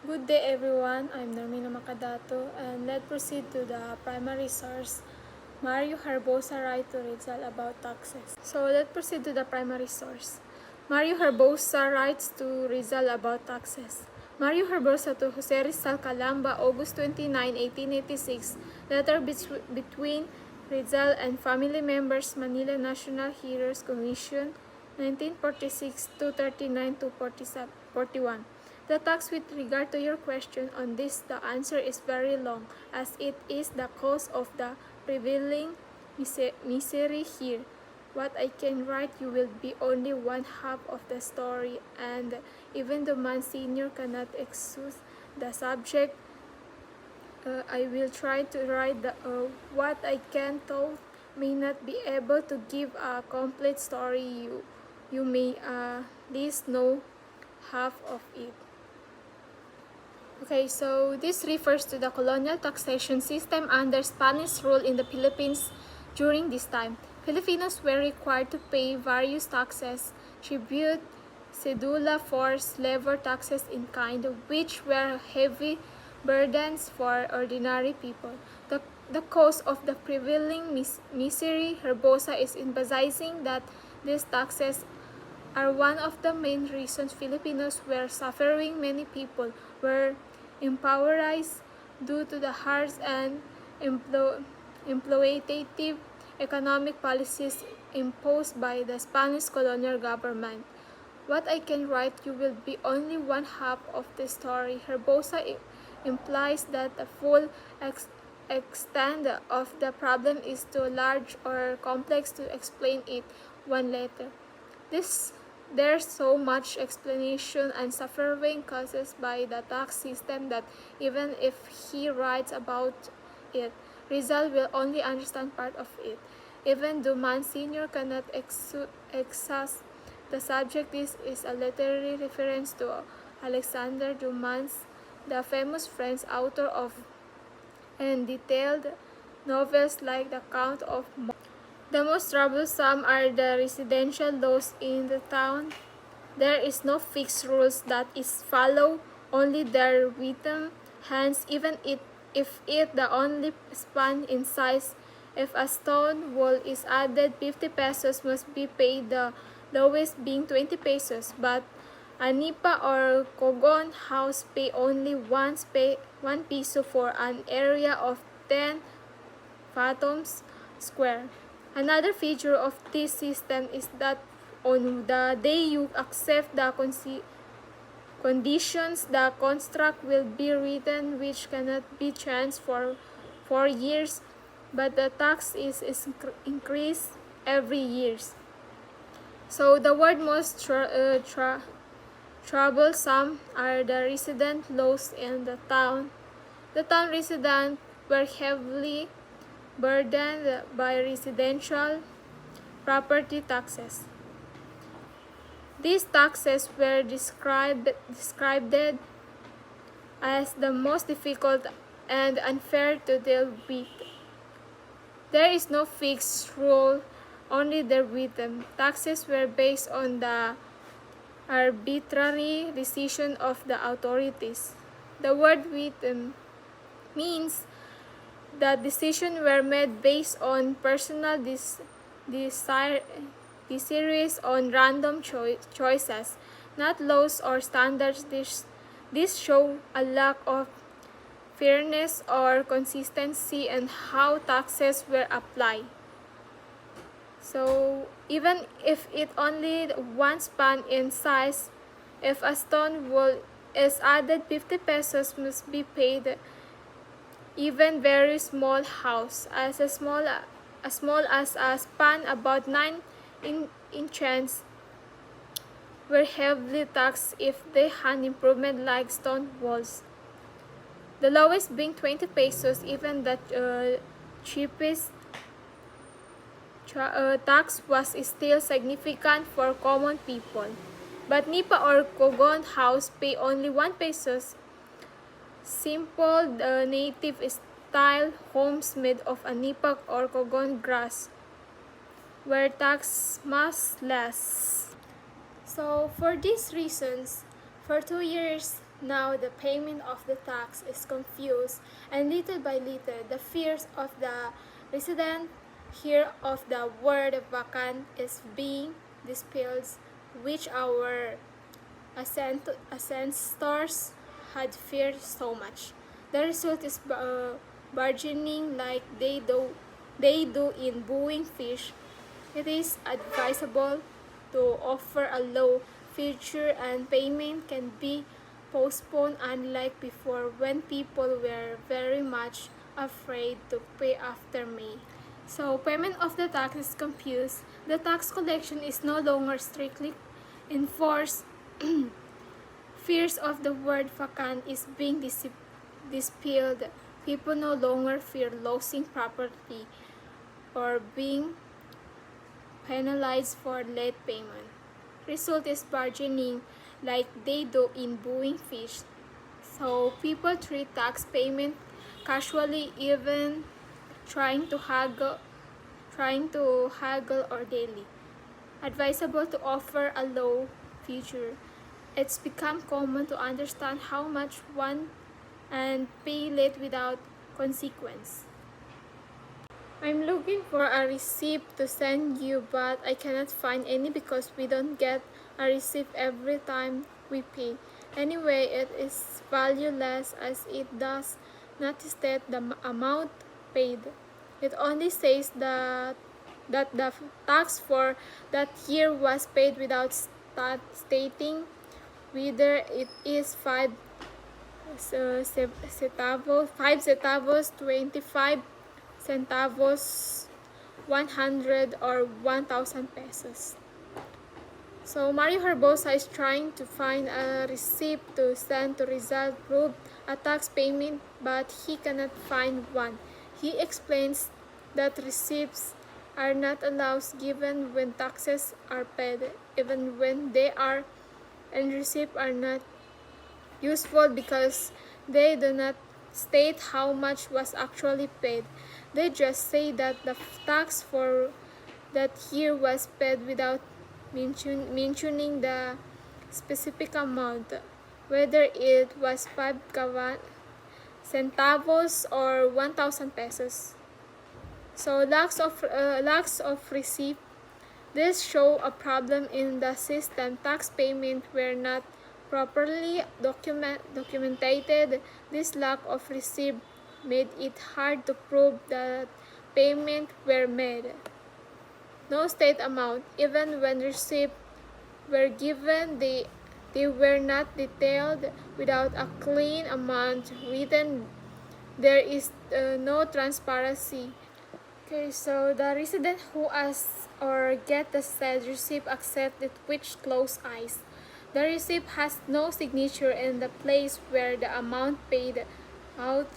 Good day everyone, I'm Normina Macadato and let's proceed to the primary source. Mario Harbosa write to Rizal about taxes. So let's proceed to the primary source. Mario Harbosa writes to Rizal about taxes. Mario Harbosa to Jose Rizal Calamba, August 29, 1886, letter between Rizal and family members, Manila National Heroes Commission, 1946 to 39 to 41. The tax with regard to your question on this, the answer is very long, as it is the cause of the prevailing misery here. What I can write you will be only one half of the story, and even though Monsignor cannot excuse the subject, I will try to write what I can, though may not be able to give a complete story. You may at least know half of it. Okay, so this refers to the colonial taxation system under Spanish rule in the Philippines during this time. Filipinos were required to pay various taxes, tribute, cedula, force, labor taxes in kind, which were heavy burdens for ordinary people. The cause of the prevailing misery, Herbosa is emphasizing that these taxes are one of the main reasons Filipinos were suffering. Many people were impoverished due to the harsh and exploitative economic policies imposed by the Spanish colonial government. What I can write you will be only one half of the story. Herbosa implies that the full extent of the problem is too large or complex to explain it one letter. There's so much explanation and suffering caused by the tax system that even if he writes about it, Rizal will only understand part of it. Even though Monsignor cannot exhaust the subject, this is a literary reference to Alexander Dumas, the famous French author of and detailed novels like The Count of Monte. The most troublesome are the residential laws in the town. There is no fixed rules that is followed, only their written hands, even if it the only span in size. If a stone wall is added, 50 pesos must be paid, the lowest being 20 pesos. But a nipa or kogon house pay only 1 peso for an area of 10 fathoms square. Another feature of this system is that on the day you accept the conditions, the contract will be written, which cannot be changed for 4 years, but the tax is increased every year. So the word most troublesome are the resident laws in the town. The town residents were heavily burdened by residential property taxes. These taxes were described as the most difficult and unfair to deal with. There is no fixed rule, only the rhythm. Taxes were based on the arbitrary decision of the authorities. The word rhythm means that decisions were made based on personal desires on random choices, not laws or standards. This show a lack of fairness or consistency in how taxes were applied. So even if it only one span in size, if a stone wall is added, 50 pesos must be paid. Even very small house, as small as a span about 9 inches, were heavily taxed if they had improvement like stone walls. The lowest being 20 pesos, even the cheapest tax was still significant for common people. But nipa or kogon house pay only 1 pesos. Simple native style homes made of a nipa or kogon grass were taxed much less. So for these reasons, for 2 years, Now the payment of the tax is confused, and little by little the fears of the resident here of the word vacant is being dispelled, which our ancestors had feared so much. The result is bargaining like they do in booing fish. It is advisable to offer a low future, and payment can be postponed, unlike before when people were very much afraid to pay after May. So payment of the tax is confused. The tax collection is no longer strictly enforced. Fears of the word vacant is being dispelled. People no longer fear losing property or being penalized for late payment. Result is bargaining like they do in booing fish. So people treat tax payment casually, even trying to haggle or daily. Advisable to offer a low future. It's become common to understand how much one and pay late without consequence. I'm looking for a receipt to send you, but I cannot find any because we don't get a receipt every time we pay. Anyway, it is valueless as it does not state the amount paid. It only says that the tax for that year was paid without stating whether it is 5 centavos, 25 centavos, 100 or 1,000 pesos. So Mario Herbosa is trying to find a receipt to send to Rizal prove a tax payment, but he cannot find one. He explains that receipts are not allowed given when taxes are paid, even when they are, and receipts are not useful because they do not state how much was actually paid. They just say that the tax for that year was paid without mentioning the specific amount, whether it was 5 centavos or 1,000 pesos. So lacks of receipt. This show a problem in the system. Tax payments were not properly documented. This lack of receipt made it hard to prove that payments were made. No state amount. Even when receipts were given, they were not detailed. Without a clean amount written, there is no transparency. Okay, so the resident who asks or get the said receipt accept it with closed eyes. The receipt has no signature in the place where the amount paid out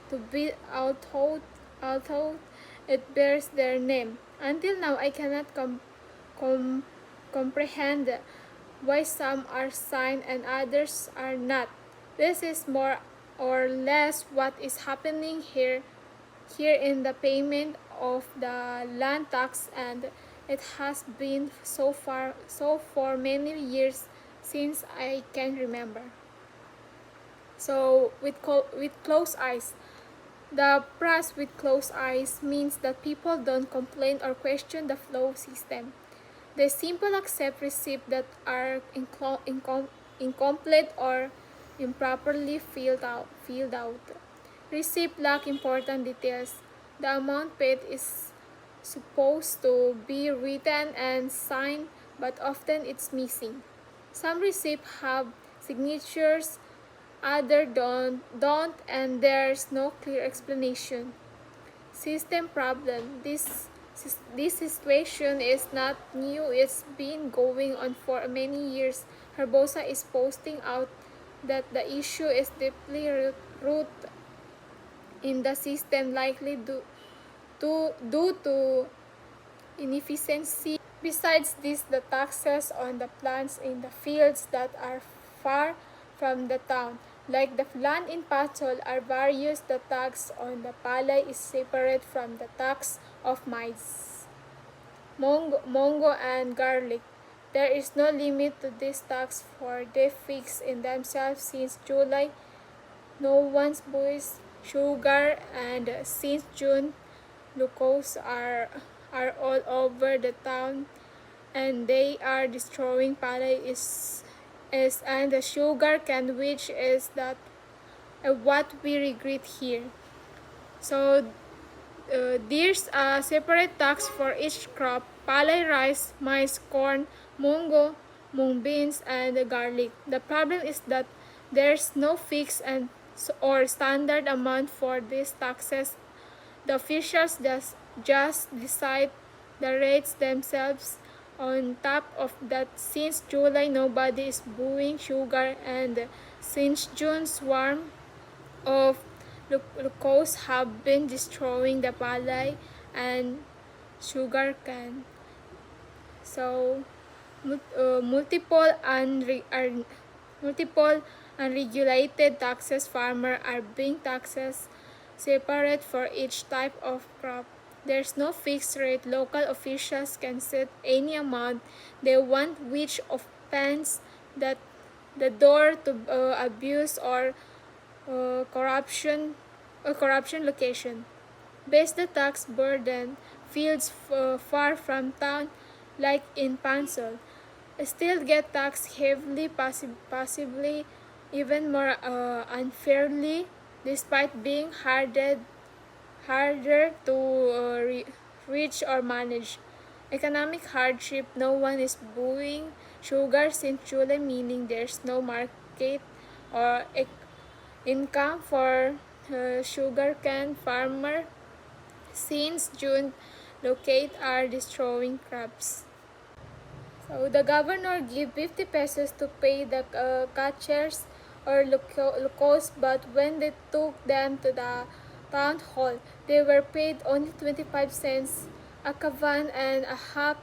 to be although it bears their name. Until now, I cannot comprehend why some are signed and others are not. This is more or less what is happening here in the payment of the land tax, and it has been so for many years since I can remember. So with closed eyes. The press with closed eyes means that people don't complain or question the flow system. They simply accept receipts that are incomplete or improperly filled out. Receipts lack important details. The amount paid is supposed to be written and signed, but often it's missing. Some receipts have signatures, others don't, and there's no clear explanation. System problem. This situation is not new. It's been going on for many years. Herbosa is posting out that the issue is deeply rooted in the system, likely due to inefficiency. Besides this, the taxes on the plants in the fields that are far from the town, like the land in Patol, are various. The tax on the palay is separate from the tax of maize, mongo and garlic. There is no limit to this tax, for they fix in themselves since July. No one's buys sugar, and since June, locals are all over the town, and they are destroying palay is and the sugar can, which is that what we regret here. So there's a separate tax for each crop: palay, rice, maize, corn, mungo, mung beans, and garlic. The problem is that there's no fixed or standard amount for these taxes. The officials just decide the rates themselves. On top of that, since July nobody is buying sugar, and since June swarm of locals have been destroying the palay and sugar cane. So multiple unregulated taxes. Farmers are being taxes separate for each type of crop. There's no fixed rate. Local officials can set any amount they want, which opens the door to abuse or corruption location. Based the tax burden fields far from town, like in Pansol, still get taxed heavily, possibly even more unfairly, despite being harder to reach or manage. Economic hardship. No one is buying sugar since July, meaning there's no market or income for sugarcane farmer. Since June, locate are destroying crops. So the governor gave 50 pesos to pay the catchers or locals, but when they took them to the town hall, they were paid only 25 cents a cavan and a half,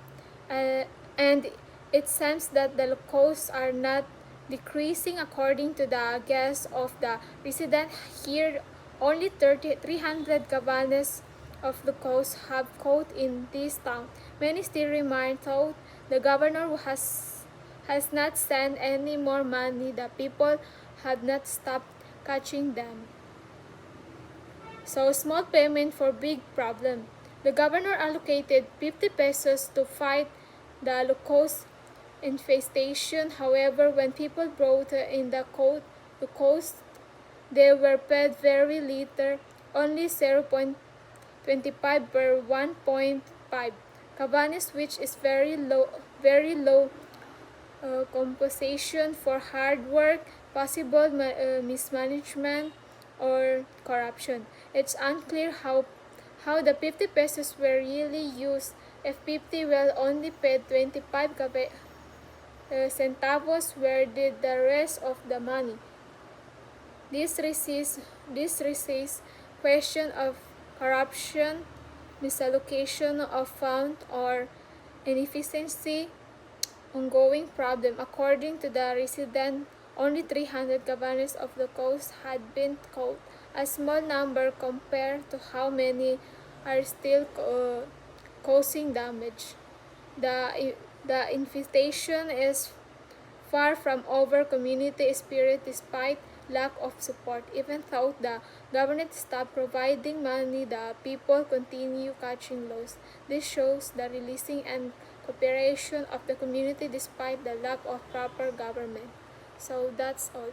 and it seems that the locals are not decreasing. According to the guess of the resident here, only 300 cabanas of the coast have caught in this town. Many still remain, though the governor has not sent any more money. The people have not stopped catching them. So small payment for big problem. The governor allocated 50 pesos to fight the locust infestation. However, when people brought in the coast, they were paid very little, only 0.25 per 1.5 cabanas, which is very low compensation for hard work, possible mismanagement, or corruption. It's unclear how the 50 pesos were really used. If 50 well only paid 25 centavos, where did the rest of the money? This raises question of corruption, misallocation of fund, or inefficiency. Ongoing problem. According to the resident, only 300 cabanas of the coast had been caught, a small number compared to how many are still causing damage. The infestation is far from over community spirit, despite lack of support. Even though the government stopped providing money, the people continue catching loss. This shows the releasing and cooperation of the community despite the lack of proper government. So that's all.